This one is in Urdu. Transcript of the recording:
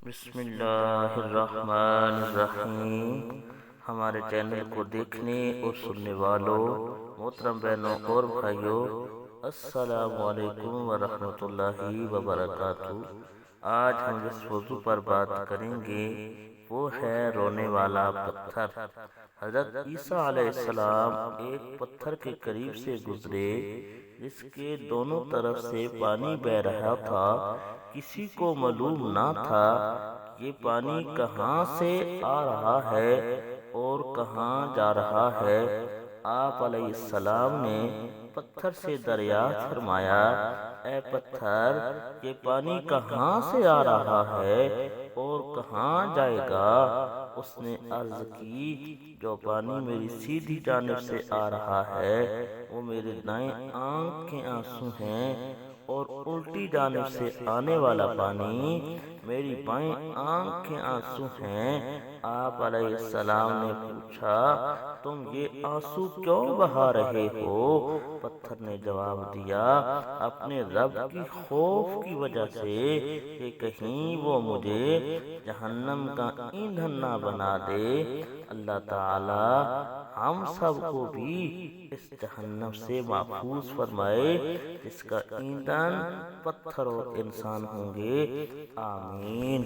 بسم اللہ الرحمن الرحیم۔ ہمارے چینل کو دیکھنے اور سننے والوں، محترم بہنوں اور بھائیوں، السلام علیکم ورحمۃ اللہ وبرکاتہ۔ آج ہم جس موضوع پر بات کریں گے وہ ہے رونے والا پتھر۔ حضرت عیسیٰ علیہ السلام ایک پتھر کے قریب سے گزرے جس کے دونوں طرف سے پانی بہہ رہا تھا۔ کسی کو معلوم نہ تھا یہ پانی کہاں سے آ رہا ہے اور کہاں جا رہا ہے۔ آپ علیہ السلام نے پتھر سے دریافت فرمایا، اے پتھر، یہ پانی کہاں سے آ رہا ہے اور کہاں جائے گا؟ اس نے عرض کی، جو پانی میری سیدھی جانب سے آ رہا ہے وہ میرے دائیں آنکھ کے آنسو ہیں، اور الٹی جانب سے آنے والا پانی میری بائیں آنکھ کے آنسو ہیں۔ آپ علیہ السلام نے پوچھا، تم یہ آنسو کیوں بہا رہے ہو؟ پتھر نے جواب دیا، اپنے رب کی خوف کی وجہ سے کہ کہیں وہ مجھے جہنم کا ایندھن نہ بنا دے۔ اللہ تعالی ہم سب کو بھی اس جہنم سے محفوظ فرمائے جس کا ایندھن پتھر اور انسان ہوں گے۔ آمین۔